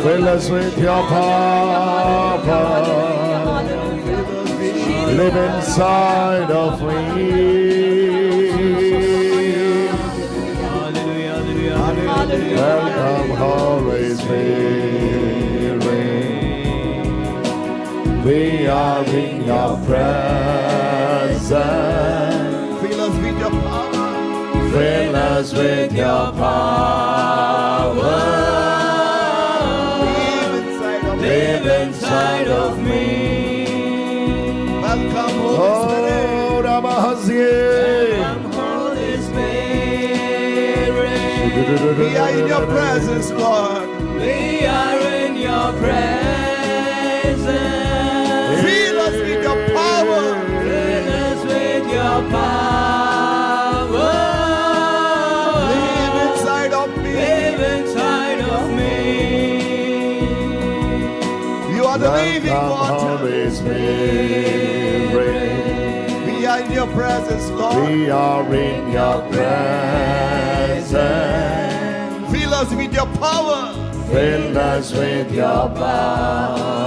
Fill us with your power. Live inside of me. Welcome, Holy Spirit. We are in your presence. Fill us with your power. Fill us with your power. Live inside of me. Welcome, Holy Spirit. Welcome, Holy Spirit. We are in your presence, Lord. We are in your presence. Fill us with your power. Fill us with your power. Live inside of me. Live inside of me. You are the living water. Holy Spirit. We are in your presence, Lord. We are in your presence. Fill us with your power. Fill us with your power.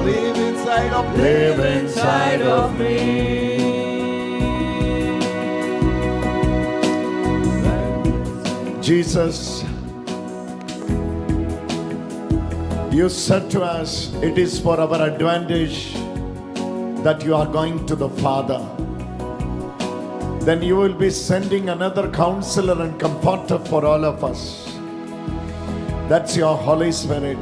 Live inside of me. Live inside of me. Jesus, you said to us, it is for our advantage that you are going to the Father. Then you will be sending another counselor and comforter for all of us. That's your Holy Spirit.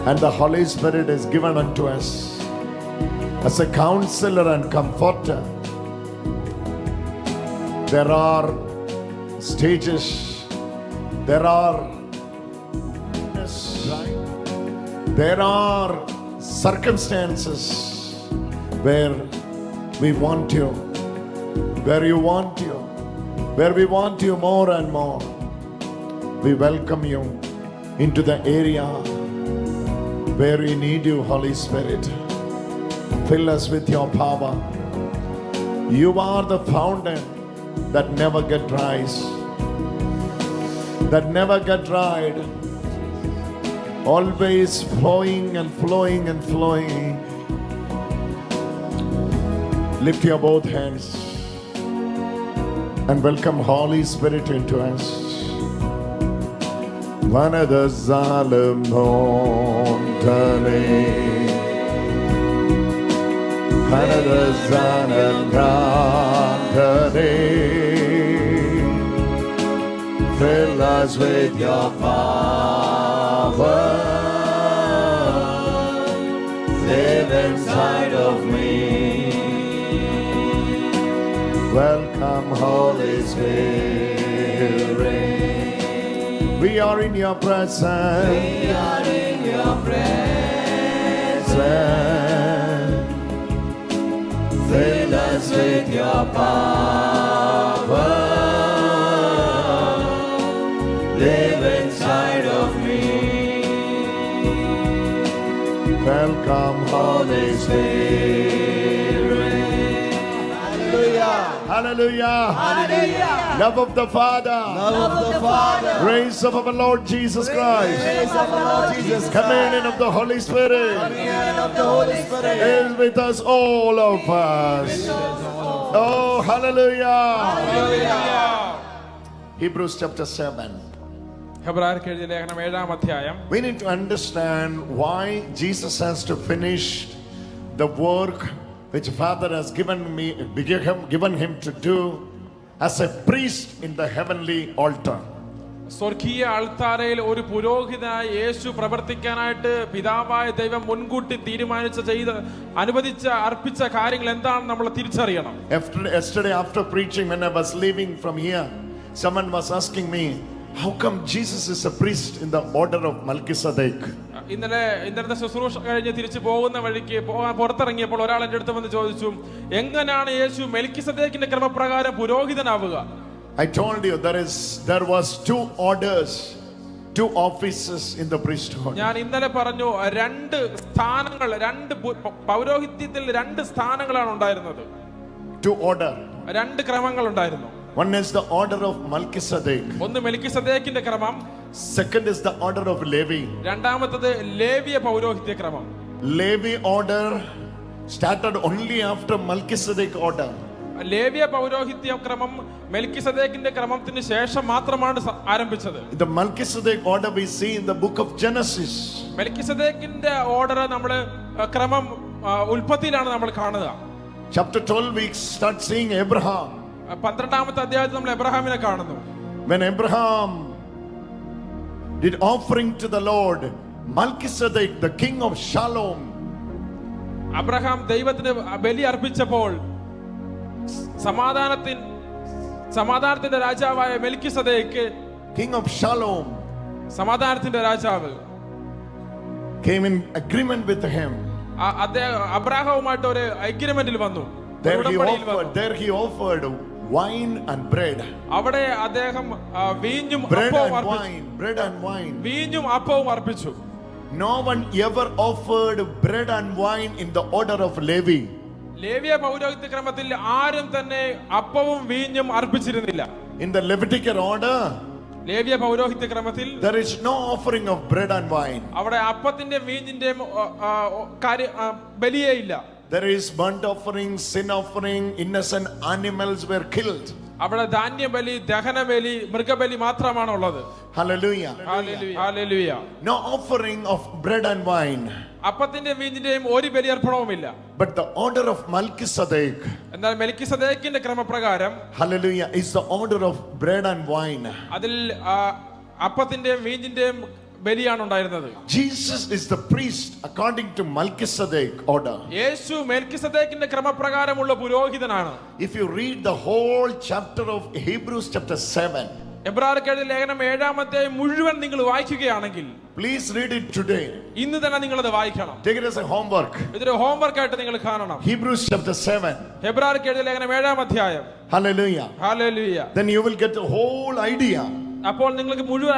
And the Holy Spirit is given unto us as a counselor and comforter. There are stages, there are circumstances where we want you, where you want you, where we want you more and more. We welcome you into the area where we need you, Holy Spirit. Fill us with your power. You are the fountain that never get dry, that never get dried, always flowing and flowing and flowing. Lift your both hands and welcome Holy Spirit into us. Vanada zalim montane, vanada zalim montane. Fill us with your power. Live inside of me. Welcome, Holy Spirit. We are in your presence. We are in your presence. Fill us with your power. Live inside of me. Welcome, Holy Spirit. Hallelujah. Hallelujah. Love of the Father. Love of the Father. Grace of our Lord Jesus Christ. Praise of our Lord Jesus Christ. Communion of the Holy Spirit Communion of the Holy Spirit. is with us, all of us. Oh, hallelujah. Hallelujah. Hebrews chapter 7. ഹെബ്രായർക്ക് എഴുതിയ ലേഖനം 7-ാം അധ്യായം. We need to understand why Jesus has to finish the work which Father has given him to do as a priest in the heavenly altar. സ്വർഗീയ അൾത്താരയിൽ ഒരു പുരോഹിതനായി യേശു പ്രവർത്തിക്കാനായിട്ട് പിതാവായ ദൈവം മുൻകൂട്ടി അനുവദിച്ച അർപ്പിച്ച കാര്യങ്ങൾ എന്താണെന്ന് നമ്മൾ തിരിച്ചറിയണം. Yesterday after preaching, when I was leaving from here, someone was asking me, how come Jesus is a priest in the order of Melchizedek? ഇന്നലത്തെ ശുശ്രൂഷ കഴിഞ്ഞ് തിരിച്ചു പോകുന്ന വഴിക്ക് പുറത്തിറങ്ങിയപ്പോൾ ഒരാൾ എൻ്റെ അടുത്ത് വന്ന് ചോദിച്ചു, എങ്ങനെയാണ് യേശു മെൽക്കിസദേക്കിന്റെ ക്രമപ്രകാരം പുരോഹിതനാവുക? I told you there was two orders two offices in the priesthood. ഞാൻ ഇന്നലെ പറഞ്ഞു രണ്ട് സ്ഥാനങ്ങൾ, പൗരോഹിത്യത്തിൽ രണ്ട് സ്ഥാനങ്ങളാണ് ഉണ്ടായിരുന്നത്. Two order. രണ്ട് ക്രമങ്ങൾ ഉണ്ടായിരുന്നു. One is the order of Melchizedek. ഒന്ന് മെൽക്കിസദേക്കിന്റെ ക്രമം. Second is the order of Levi. രണ്ടാമത്തേത് ലേവിയ പൗരോഹിത്യ ക്രമം. Levi order started only after Melchizedek order. ലേവിയ പൗരോഹിത്യ ക്രമം മെൽക്കിസദേക്കിന്റെ ക്രമത്തിന് ശേഷം മാത്രമാണ് ആരംഭിച്ചത്. The Melchizedek order we see in the book of Genesis. മെൽക്കിസദേക്കിന്റെ ഓർഡർ നമ്മള് ക്രമം ഉൽപ്പത്തിയിലാണ് നമ്മൾ കാണുക. Chapter 12 we start seeing Abraham. 12ാമത്തെ അധ്യായത്തിൽ നമ്മൾ എബ്രഹാമിനെ കാണുന്നു. When Abraham did offering to the Lord, Melchizedek, the king of Shalom, Abraham ദൈവത്തിന് ബലി അർപ്പിച്ചപ്പോൾ സമാധാനത്തിന്റെ രാജാവായ മെൽക്കിസദേക്ക്, king of Shalom, സമാധാനത്തിന്റെ രാജാവ്, came in agreement with him. അദ്ദേഹം അബ്രഹാമുമായിട്ട് ഒരു അഗ്രിമെന്റിൽ വന്നു. There he offered wine and bread. അവിടെ അദ്ദേഹം വീഞ്ഞും അപ്പവും അർപ്പിച്ചു. No one ever offered bread and wine in the order of Levi. ലേവിയ പൗരോഹിത്യ ക്രമത്തിൽ ആരും തന്നെ അപ്പവും വീഞ്ഞും അർപ്പിച്ചിരുന്നില്ല. In the Levitical order, ലേവിയ പൗരോഹിത്യ ക്രമത്തിൽ there is no offering of bread and wine. അവിടെ അപ്പത്തിന്റെയും വീഞ്ഞിന്റെയും ബലിയേ ഇല്ല. There is burnt offering, sin offering, innocent animals were killed. അവിടെ ധാന്യബലി, ദഹനബലി, മൃഗബലി മാത്രമാണ് ഉള്ളത്. Hallelujah. Hallelujah. No offering of bread and wine. അപ്പത്തിന്റെ വീഞ്ഞിന്റെയും ഒരു ബലിയർപ്പണവുമില്ല. But the order of Melchizedek, എന്നാൽ മെൽക്കിസദേക്കിന്റെ ക്രമപ്രകാരം, hallelujah, is the order of bread and wine. അതിൽ അപ്പത്തിന്റെയും വീഞ്ഞിന്റെയും ബലിയാണ് ഉണ്ടായിരുന്നത്. Jesus is the priest according to Melchizedek order. Yeshu മെൽക്കിസദേക്കിന്റെ ക്രമപ്രകാരമുള്ള പുരോഹിതനാണ്. If you read the whole chapter of Hebrews chapter 7, എബ്രായർക്ക് എഴുതിയ ലേഖനം 7-ാം അധ്യായം മുഴുവൻ നിങ്ങൾ വായിക്കുകയാണെങ്കിൽ, please read it today. ഇന്ന് തന്നെ നിങ്ങൾ അത് വായിക്കണം. Take it as a homework. ഇതൊരു ഹോംവർക്ക് ആയിട്ട് നിങ്ങൾ കാണണം. Hebrews chapter 7. എബ്രായർക്ക് എഴുതിയ ലേഖനം 7-ാം അധ്യായം. Hallelujah. Hallelujah. Then you will get the whole idea. അപ്പോൾ നിങ്ങൾക്ക് മുഴുവൻ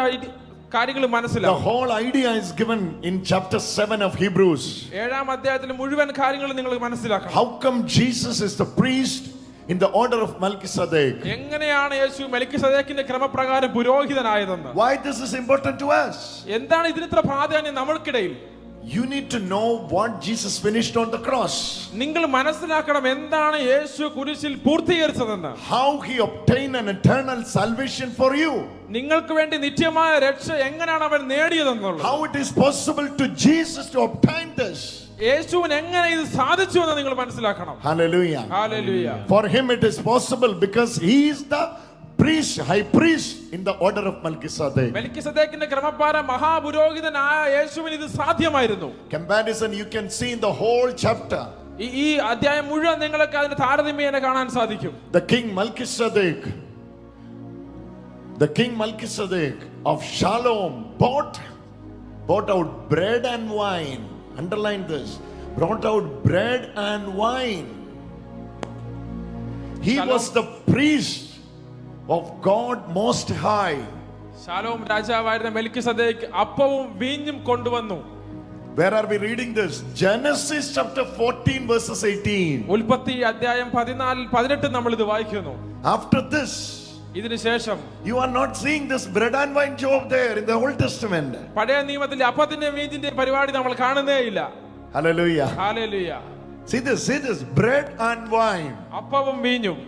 കാര്യങ്ങൾ മനസ്സിലാവും. The whole idea is given in chapter 7 of Hebrews. 7-ാം അധ്യായത്തിൽ മുഴുവൻ കാര്യങ്ങൾ നിങ്ങൾക്ക് മനസ്സിലാക്കണം. How come Jesus is the priest in the order of Melchizedek? എങ്ങനെയാണ് യേശു മെൽക്കിസദേക്കിന്റെ ക്രമപ്രകാരം പുരോഹിതനായതെന്ന്? Why this is important to us? എന്താണ് ഇതിന് ഇത്ര പ്രാധാന്യം നമ്മൾക്കിടയിൽ? You need to know what Jesus finished on the cross. നിങ്ങൾ മനസ്സിലാക്കണം എന്താണ് യേശു കുരിശിൽ പൂർത്തീകരിച്ചതെന്ന്. How he obtained an eternal salvation for you. നിങ്ങൾക്ക് വേണ്ടി നിത്യമായ രക്ഷ എങ്ങനെയാണ് അവൻ നേടിയതെന്നുള്ളത്. How it is possible to Jesus to obtain this. യേശുവിന് എങ്ങനെ ഇത് സാധിച്ചു എന്ന് നിങ്ങൾ മനസ്സിലാക്കണം. Hallelujah. Hallelujah. For him it is possible because he is the priest, high priest in the order of Melchizedek. മെൽക്കിസദേക്കിന്റെ ക്രമപ്രകാരം മഹാപുരോഹിതനായ യേശുവിന് ഇത് സാധ്യമായിരുന്നു. Comparison you can see in the whole chapter. ഈ അധ്യായം മുഴുവൻ നിങ്ങൾക്ക് അതിന്റെ താരതമ്യേന കാണാൻ സാധിക്കും. The king Melchizedek of Shalom bought out bread and wine. Underline this. Brought out bread and wine. He was the priest of God Most High. Shalom രാജാവായിരുന്ന മെൽക്കിസദേക്ക് അപ്പവും വീഞ്ഞും കൊണ്ടുവന്നു. Where are we reading this? Genesis chapter 14 verses 18. ഉൽപ്പത്തി അധ്യായം 14-18 നമ്മൾ ഇത് വായിക്കുന്നു. After this, ഇതിനു ശേഷം you are not seeing this bread and wine job there in the Old Testament. പഴയ നിയമത്തിലെ അപ്പത്തിന്റെ വീഞ്ഞിന്റെ പരിപാടി നമ്മൾ കാണുന്നേ ഇല്ല. Hallelujah. Hallelujah. See this bread and wine. അപ്പവും വീഞ്ഞും.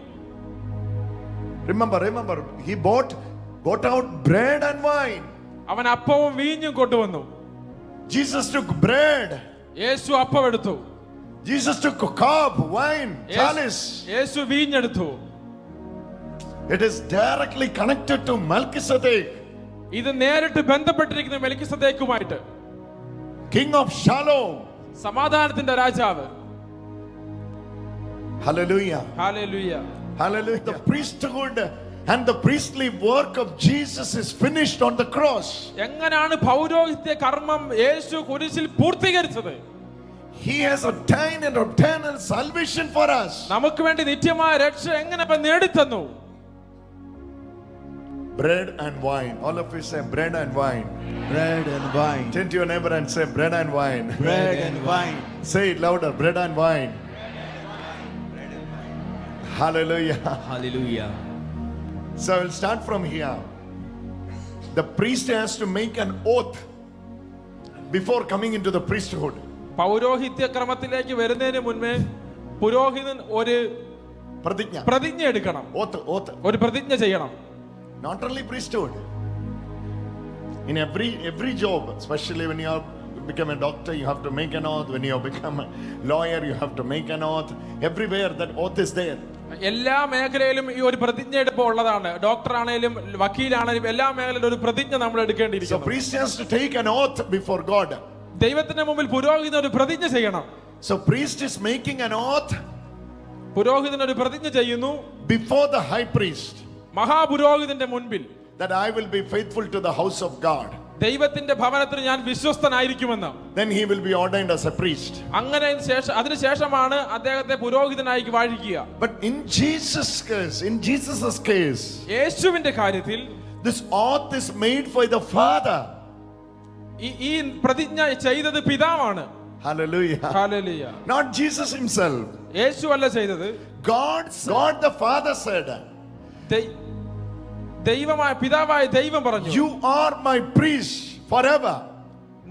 Remember, he bought out bread and wine. അവൻ അപ്പവും വീഞ്ഞും കൊണ്ടുവന്നു. Jesus took bread. യേശു അപ്പം എടുത്തു. Jesus took a cup, wine, chalice. Yeshu വീഞ്ഞെടുത്തു. It is directly connected to Melchizedek. ഇത് നേരിട്ട് ബന്ധപ്പെട്ടിരിക്കുന്ന മെൽക്കിസദേക്കുമായിട്ട്. King of Shalom. സമാധാനത്തിന്റെ രാജാവ്. Hallelujah. Hallelujah. Hallelujah. The priesthood and the priestly work of Jesus is finished on the cross. എങ്ങനെയാണ് പൗരോഹിത്യ കർമ്മം യേശു കുരിശിൽ പൂർത്തീകരിച്ചത്? He has obtained an eternal salvation for us. നമുക്ക് വേണ്ടി നിത്യമായ രക്ഷ എങ്ങനെ അവൻ നേടിത്തന്നു? Bread and wine. All of you say bread and wine. Bread and wine. Turn to your neighbor and say bread and wine. Bread and wine. Say it louder. Bread and wine. Hallelujah. Hallelujah. So we'll start from here. The priest has to make an oath before coming into the priesthood. പൗരോഹിത്യ ക്രമത്തിലേക്ക് വരുന്നതിന് മുൻപേ പുരോഹിതൻ ഒരു Pratigna. പ്രതിജ്ഞ എടുക്കണം, Oath. ഒരു പ്രതിജ്ഞ ചെയ്യണം. Not only priesthood. In every job, especially when you have become a doctor, you have to make an oath. When you have become a lawyer, you have to make an oath. Everywhere that oath is there. എല്ലാ മേഖലയിലും ഈ ഒരു പ്രതിജ്ഞ എടുപ്പ് ഉള്ളതാണ്. Doctor ആണെങ്കിലും വക്കീലാണെങ്കിലും എല്ലാ മേഖലയിലും ഒരു പ്രതിജ്ഞ നമ്മൾ So എടുക്കേണ്ടിയിരിക്കുന്നു. priest has to take an oath before God. ദൈവത്തിന്റെ മുമ്പിൽ പുരോഹിതൻ ഒരു പ്രതിജ്ഞ ചെയ്യണം. So priest is making an oath പുരോഹിതൻ ഒരു പ്രതിജ്ഞ ചെയ്യുന്നു before the high priest മഹാപുരോഹിതന്റെ മുൻപിൽ, that I will be faithful to the house of God. ദൈവത്തിന്റെ ഭവനത്തിന് ഞാൻ വിശ്വസ്തനായിരിക്കുമെന്ന്. Then he will be ordained as a priest. അങ്ങനെ അതിനുശേഷമാണ് അദ്ദേഹത്തെ പുരോഹിതനായി വാഴിക്കുക. But in Jesus' case, യേശുവിന്റെ കാര്യത്തിൽ this oath is made for the Father. ഈ പ്രതിജ്ഞ ചെയ്തത് പിതാവാണ്. Hallelujah. Hallelujah. Not Jesus himself. യേശു അല്ല ചെയ്തത്. God the Father said, ദൈവമായ പിതാവായ ദൈവം പറഞ്ഞു, you are my priest forever.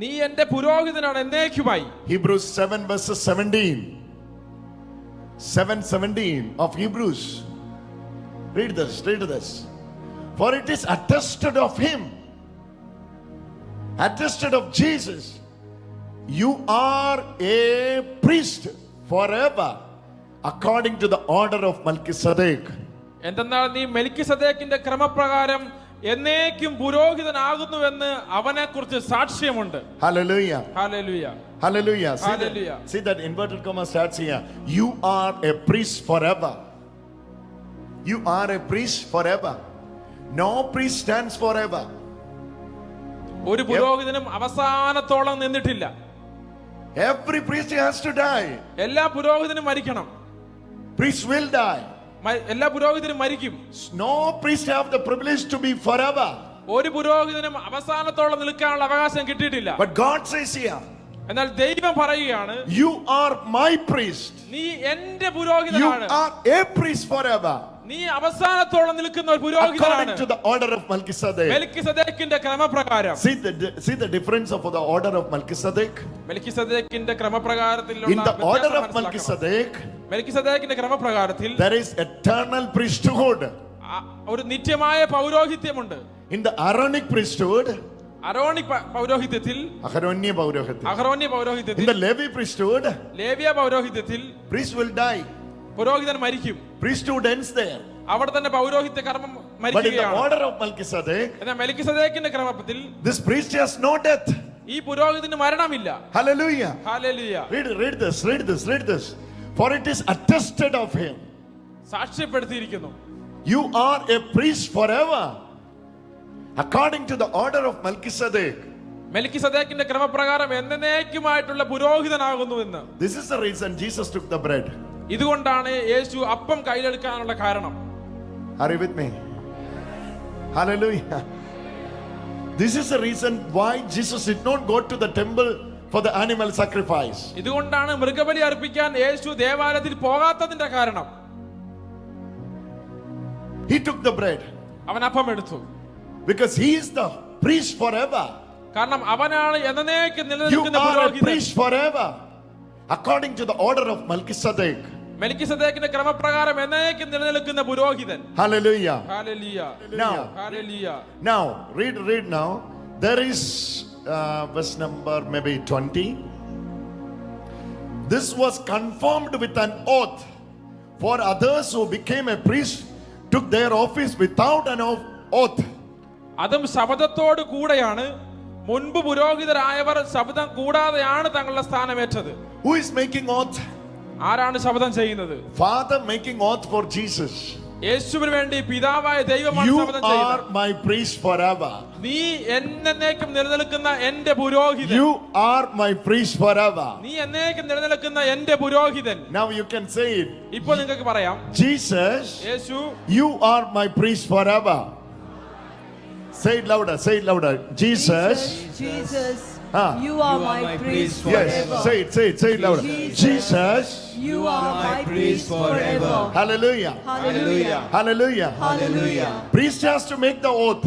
നീ എന്റെ പുരോഹിതനാണ് എന്നേക്കുമായി. Hebrews 7 verses 17. 7:17 of Hebrews. Read this. For it is attested of him, attested of Jesus, you are a priest forever according to the order of Melchizedek. എന്തെന്നാൽ നീ മെൽക്കിസദേക്കിന്റെ ക്രമപ്രകാരം എന്നേക്കും പുരോഹിതനാകുന്നുവെന്ന് അവനെ കുറിച്ച് സാക്ഷ്യമുണ്ട്. Hallelujah. Hallelujah. Hallelujah. Hallelujah. See that inverted comma starts here. You are a priest forever. You are a priest forever. No priest stands forever. ഒരു പുരോഹിതനും അവസാനത്തോളം നിന്നിട്ടില്ല. Every priest has to die. എല്ലാ പുരോഹിതനും മരിക്കണം. Priests will die. എല്ലാ പുരോഹിതനും മരിക്കും. No priest have the privilege to be forever. ഒരു പുരോഹിതനും അവസാനത്തോളം നിൽക്കാനുള്ള അവകാശം കിട്ടിയിട്ടില്ല. But God says here, എന്നാൽ ദൈവം പറയുകയാണ്, you are my priest. നീ എന്റെ You പുരോഹിതനാണ്. are a priest forever. നീ അവസാനത്തോളം നിൽക്കുന്ന ഒരു According പുരോഹിതനാണ്. to the order of Melchizedek. മെൽക്കിസദേക്കിന്റെ ക്രമപ്രകാരം. See the difference of the order of Melchizedek. മെൽക്കിസദേക്കിന്റെ ക്രമപ്രകാരത്തിലുള്ള In the order വ്യത്യാസം of മനസ്സിലാക്കണം. Melchizedek, മെൽക്കിസദേക്കിന്റെ ക്രമപ്രകാരത്തിൽ there is eternal priesthood. ഒരു നിത്യമായ പൗരോഹിത്യമുണ്ട്. In the Aaronic priesthood, അരോണിക് പൗരോഹിത്യത്തിൽ, Aharonya പൗരോഹിത്യം. അഹരോന്യ In പൗരോഹിത്യത്തിൽ, the Levi priesthood, ലേവ്യ പൗരോഹിത്യത്തിൽ priest will die. പുരോഹിതൻ മരിക്കും. Priesthood ends there. അവിടെ തന്നെ പൗരോഹിത്യ കർമ്മം But in the മരിക്കുകയാണ്. order of Melchizedek, എന്നാൽ മെൽക്കിസദേക്കിന്റെ ക്രമത്തിൽ this priest has no death. ഈ പുരോഹിതന് മരണമില്ല. Hallelujah. Hallelujah. Read this. For it is attested of him, സാക്ഷ്യപ്പെടുത്തിയിരിക്കുന്നു, you are a priest forever according to the order of Melchizedek. മെൽക്കിസദേക്കിന്റെ ക്രമപ്രകാരം എന്നേക്കുമായിട്ടുള്ള പുരോഹിതനാകുന്നുവെന്ന്. This is the reason Jesus took the bread. ഇതുകൊണ്ടാണ് യേശു അപ്പം കയ്യിലെടുക്കാനുള്ള കാരണം. Are you with me? Hallelujah. This is the reason why Jesus did not go to the temple for the animal sacrifice. ഇതുകൊണ്ടാണ് മൃഗബലി അർപ്പിക്കാൻ യേശു ദേവാലയത്തിൽ പോകാത്തതിന്റെ കാരണം. He took the bread അവൻ അപ്പം എടുത്തു. because he is the priest forever. കാരണം അവനാണ് എന്നേക്കും You നിലനിൽക്കുന്ന are a പുരോഹിതൻ. priest forever according to the order of Melchizedek. മെൽക്കിസദേക്കിന്റെ ക്രമപ്രകാരം എന്നേക്കും നിലനിൽക്കുന്ന പുരോഹിതൻ. Hallelujah. Hallelujah. Now, hallelujah. now read now. There is verse number maybe 20. This was confirmed with an oath, for others who became a priest took their office without an oath. അതും ശബ്ദത്തോട് കൂടെയാണ്. മുൻപ് പുരോഹിതരായവർ ശബ്ദം കൂടാതെയാണ് തങ്ങളുടെ സ്ഥാനമേറ്റത്. Who is making oath? ആരാണ് ശബ്ദം ചെയ്യുന്നത്? Father making oath for Jesus. യേശുവിന് വേണ്ടി പിതാവായ ദൈവമാണ് You ശബ്ദം are ചെയ്യുന്നത്. my priest forever. നീ എന്നേക്കും നിലനിൽക്കുന്ന എന്റെ പുരോഹിതൻ. You are my priest forever. നീ എന്നേക്കും നിലനിൽക്കുന്ന എന്റെ പുരോഹിതൻ. Now you can say it. ഇപ്പോൾ നിങ്ങൾക്ക് പറയാം, Jesus, Yeshu you are my priest forever. Say it louder. Say it louder. Jesus. Jesus, Ah. you are my priest Yes. forever. Say it. Say it. Say it louder. Jesus. You are my priest forever. Hallelujah. Hallelujah. Hallelujah. Hallelujah. Priest has to make the oath.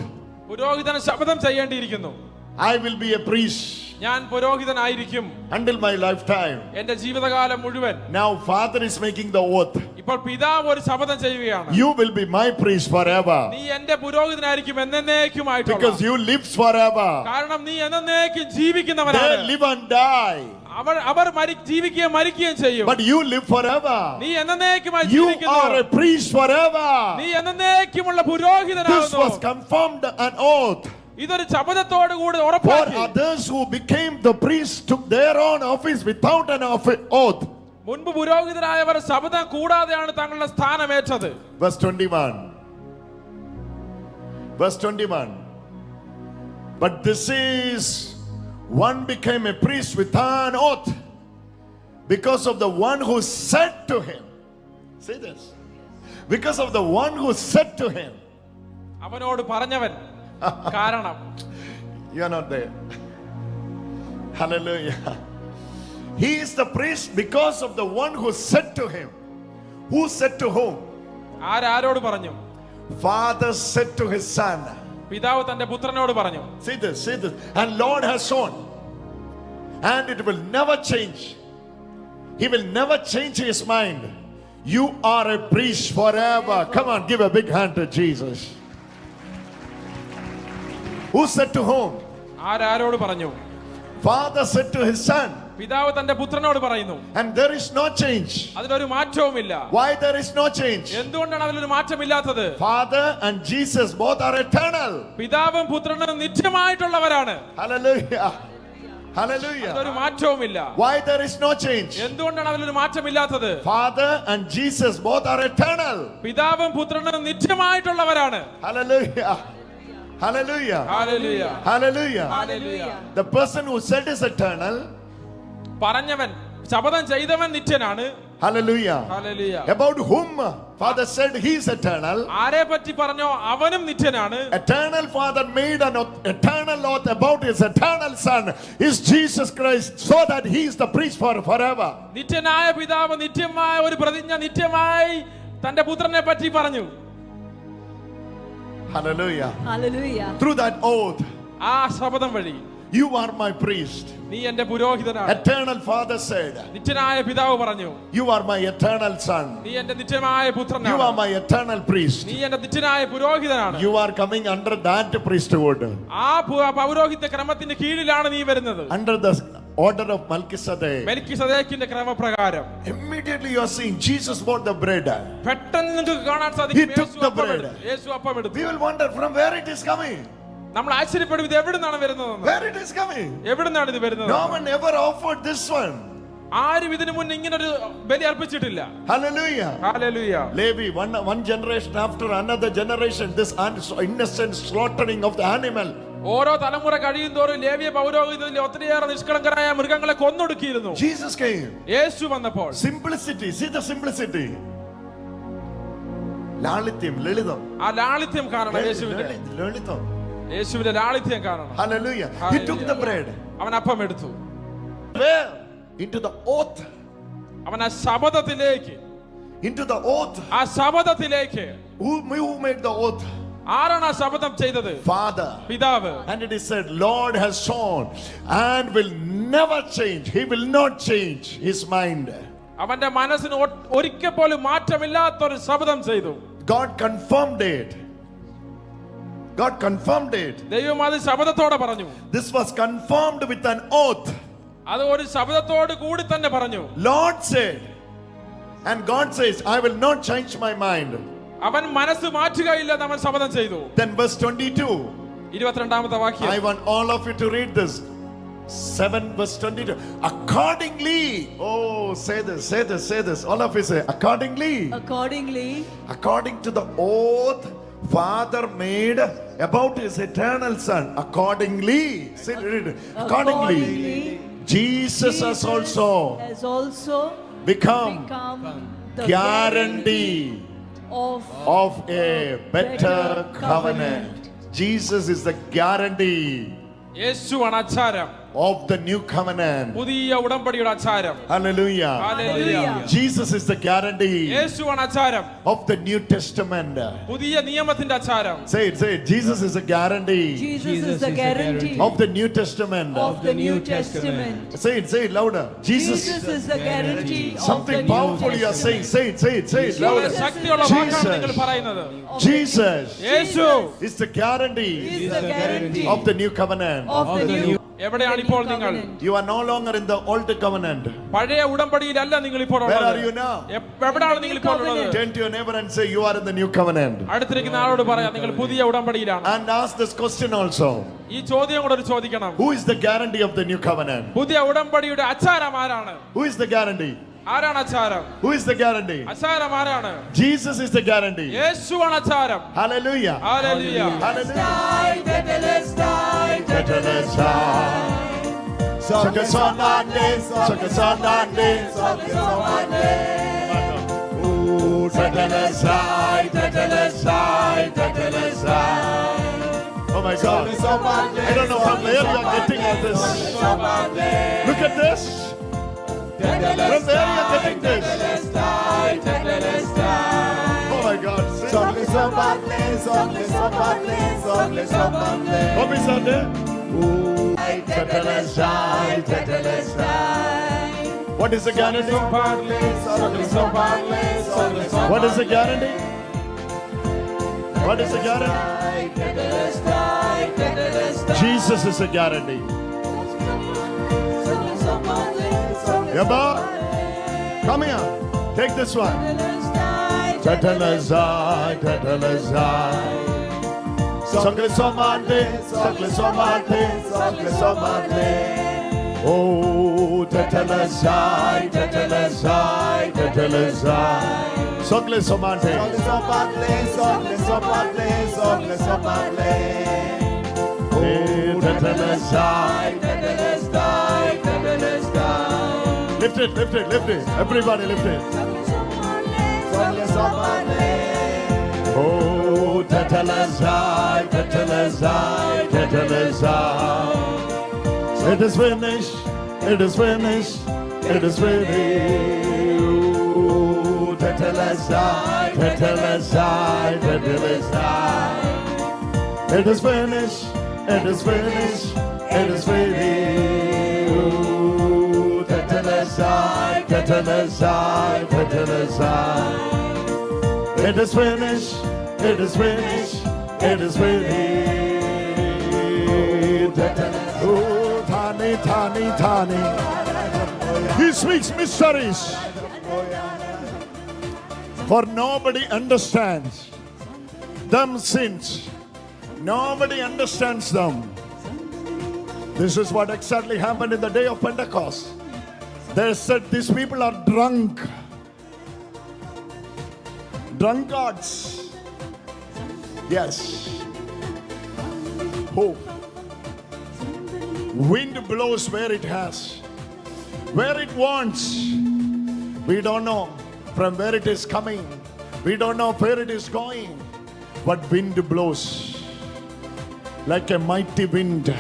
പുരോഹിതൻ ശപഥം ചെയ്യേണ്ടിയിരിക്കുന്നു. I will be a priest ഞാൻ പുരോഹിതനായിരിക്കും until my lifetime. എന്റെ ജീവിതകാലം മുഴുവൻ. Now Father is making the oath. ഇപ്പോൾ പിതാവ് ഒരു ശപഥം ചെയ്യുകയാണ്. You will be my priest forever. നീ എന്റെ പുരോഹിതനായിരിക്കും എന്നേക്കുമായിട്ടുള്ള. Because you live forever. കാരണം നീ എന്നേക്കും They ജീവിക്കുന്നവനാണ്. live and die. അവർ ജീവിക്കുകയും മരിക്കുകയും ചെയ്യും. But you live forever. നീ എന്നേക്കുമായി You are ജീവിക്കുന്നു. a priest forever. നീ എന്നേക്കുമുള്ള This പുരോഹിതനാകുന്നു. was confirmed an oath. ഇതൊരു ശപഥത്തോടു കൂടി For ഉറപ്പാക്കി. others who became the priests took their own office without an oath. മുൻപ് പുരോഹിതരായവർ ശപഥം കൂടാതെയാണ് തങ്ങളുടെ സ്ഥാനമേറ്റത്. Verse 21. Verse 21. But this is one became a priest with an oath because of the one who said to him. Say this. Because of the one who said to him. അവനോട് പറഞ്ഞവൻ. കാരണം You are not there. Hallelujah. He is the priest because of the one who said to him. Who said to whom? ആരോട് പറഞ്ഞു? Father said to his son. പിതാവ് തന്റെ പുത്രനോട് പറഞ്ഞു. See this, see this. And Lord has shown. And it will never change. He will never change his mind. You are a priest forever. Come on, give a big hand to Jesus. Who said to whom? ആരോട് പറഞ്ഞു? Father said to his son. പിതാവ് തന്റെ പുത്രനോട് പറയുന്നു. And there is no change. അതിലൊരു മാറ്റവുമില്ല. Why there is no change? എന്തുകൊണ്ടാണ് അതിലൊരു മാറ്റമില്ലാത്തത്? Father and Jesus both are eternal. പിതാവും പുത്രനും നിത്യമായിട്ടുള്ളവരാണ്. Hallelujah. Hallelujah. അതിലൊരു മാറ്റവുമില്ല. Why there is no change? എന്തുകൊണ്ടാണ് അതിലൊരു മാറ്റമില്ലാത്തത്? Father and Jesus both are eternal. പിതാവും പുത്രനും നിത്യമായിട്ടുള്ളവരാണ്. Hallelujah. Hallelujah. Hallelujah. Hallelujah. Hallelujah. The person who said is eternal. പറഞ്ഞവൻ ശപഥം ചെയ്തവൻ നിത്യനാണ്. Hallelujah. Hallelujah. About whom Father said he is eternal. ആരെ പറ്റി പറഞ്ഞോ അവനും നിത്യനാണ്. Eternal Father made an eternal oath about his eternal Son is Jesus Christ, so that he is the priest forever. നിത്യനായ പിതാവ് നിത്യമായ ഒരു പ്രതിജ്ഞ നിത്യമായി തന്റെ പുത്രനെ പറ്റി പറഞ്ഞു. Hallelujah. Hallelujah. Through that oath, ആ ശപഥം വഴി you are my priest. നീ എന്റെ പുരോഹിതനാണ്. Eternal Father said, നിത്യനായ പിതാവ് പറഞ്ഞു. you are my eternal Son. നീ എന്റെ നിത്യമായ You are പുത്രനാണ്. my eternal priest. നീ എന്റെ നിത്യനായ പുരോഹിതനാണ്. You are coming under that priesthood, ആ പൗരോഹിത്യ ക്രമത്തിന്റെ കീഴിലാണ് നീ വരുന്നത്. under the order of Melchizedek. മെൽക്കിസദേക്കിന്റെ ക്രമപ്രകാരം. Immediately you are seeing Jesus brought the bread. പെട്ടെന്ന് നിങ്ങൾക്ക് കാണാൻ He സാധിക്കും took the bread. യേശു അപ്പം എടുത്തു. We will wonder from where it is coming. നമ്മൾ ആശ്ചര്യപ്പെടും ഇത് എവിടുന്നാണ് വരുന്നതെന്ന്. Where it is coming. എവിടുന്നാണ് ഇത് വരുന്നത്? No one ever offered this one. ആരും ഇതിനു മുന്നേ ഇങ്ങനൊരു ബലി അർപ്പിച്ചിട്ടില്ല. Hallelujah. Hallelujah. Levi, one generation after another generation, this innocent slaughtering of the animal. ഓരോ തലമുറ കഴിയും തോറും ലേവ്യ പൗരോഹിതത്തിൽ ഒത്തിരിയേറെ നിഷ്കളങ്കരായ മൃഗങ്ങളെ കൊന്നൊടുക്കിയിരുന്നു. Jesus came. യേശു വന്നപ്പോൾ Simplicity. See the simplicity. ലാളിത്യം, ലളിതം. ആ ലാളിത്യം കാണണം യേശുവിന്റെ. ലളിതം. യേശുവിന്റെ ലാളിത്യം കാണണം. Hallelujah. He took the bread. അവൻ അപ്പം എടുത്തു. Where? Into the oath. അവൻ ആ ശപഥത്തിലേക്ക്. Into the oath. ആ ശപഥത്തിലേക്ക്. Who made the oath? ആരാണ് ആ ശപഥം ചെയ്തത്? Father. പിതാവ്. And it is said, Lord has shown and will never change. He will not change his mind. അവന്റെ മനസ്സിന് ഒരിക്കൽ പോലും മാറ്റമില്ലാത്തൊരു ശപഥം ചെയ്തു. God confirmed it. God confirmed it. ദൈവം അത് ശപഥത്തോടെ പറഞ്ഞു. This was confirmed with an oath. അത് ഒരു ശപഥത്തോട് കൂടി തന്നെ പറഞ്ഞു. Lord said, and God says, I will not change my mind. അവൻ മനസ്സ് മാറ്റുകയില്ലെന്ന് അവൻ ശപഥം ചെയ്തു. Then verse 22. 22ാമത്തെ വാക്യം. I want all of you to read this. 7 verse 22. Accordingly. Oh, say this, say this, say this. All of you say, accordingly. Accordingly. According to the oath Father made about his eternal Son. Accordingly. Say, read it. Accordingly. Jesus has also become the guarantee of a better covenant. Jesus is the guarantee യേശുവാണ് അച്ചാരം, of the new covenant. പുതിയ ഉടമ്പടിയുടെ അച്ചാരം. Hallelujah. Hallelujah. Jesus is the guarantee യേശുവാണ് അച്ചാരം, of the New Testament. പുതിയ നിയമത്തിന്റെ അച്ചാരം. Say it, say it. Jesus is a guarantee Jesus is the guarantee of the New Testament. of the New Testament. Say it louder. Jesus. Jesus is the guarantee of the Something New powerful you are saying. Testament. Say it louder. വളരെ ശക്തിയുള്ള വാക്കാണ് നിങ്ങൾ പറയുന്നത്. Jesus Yeshu is the guarantee Is the guarantee of the new covenant. of the new എവിടെയാണ് ഇപ്പോൾ നിങ്ങൾ? covenant. You are no longer in the old covenant. പഴയ ഉടമ്പടിയിലല്ല നിങ്ങൾ ഇപ്പോൾ Where are ഉള്ളത്. you now? എവിടെയാണ് നിങ്ങൾ ഇപ്പോൾ ഉള്ളത്? Turn to your neighbor and say you are in the new covenant. അടുത്തിരിക്കുന്ന ആളോട് പറയാം, നിങ്ങൾ പുതിയ ഉടമ്പടിയിലാണ്. And ask this question also. ഈ ചോദ്യം കൂടെ ഒരു ചോദിക്കണം. Who is the guarantee of the new covenant? പുതിയ ഉടമ്പടിയുടെ അച്ചാരം ആരാണ്? Who is the guarantee? ആരാണ് അച്ചാരം? Who is the guarantee? അച്ചാരം ആരാണ്? Jesus is the guarantee. യേശുവാണ് അച്ചാരം. Hallelujah. Hallelujah. Hallelujah. Tetelestai, Sakasonande, sakasonande, sakasonande. Ooh, tetelestai, tetelestai, tetelestai. Oh my God. I don't know from where you are getting all this. Look at this. From where you are getting this. Oh my God. What is that there? Tetelestai, tetelestai. What is the guarantee? What is the guarantee? What is the guarantee? Jesus is a guarantee. Yabba, come here. Take this one. Tetelestai, tetelestai. Sakle somante, sakle somante, sakle somante. Oh, tetelestai, tetelestai, tetelestai. Sakle somante. Oh, tetelestai. Lift it, lift it, lift it. Everybody lift it. Oh, tetelestai, tetelestai, tetelestai. It is finished, it is finished, it is finished. Oh, tetelestai, tetelestai, tetelestai. It is finished, it is finished, it is finished. Oh, tetelestai, tetelestai, tetelestai. It is finished, it is finished, it is finished. Oh, Tani, Tani, Tani. He speaks mysteries. For nobody understands them sins. Nobody understands them. This is what exactly happened in the day of Pentecost. They said these people are drunk. Drunkards. Yes. Oh. Wind blows where it has, where it wants. We don't know from where it is coming. We don't know where it is going. But wind blows like a mighty wind,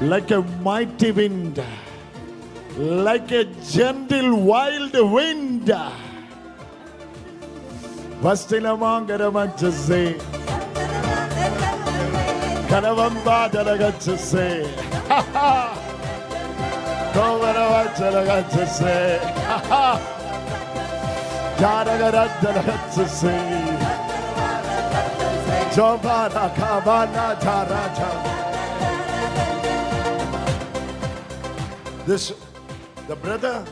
like a mighty wind, like a gentle wild wind. Vastilamangaramanchase, Kanavambadalagachase, Kovaravachalagachase, Jaragaradalagachase, Jobana Kabana Taraja. The brother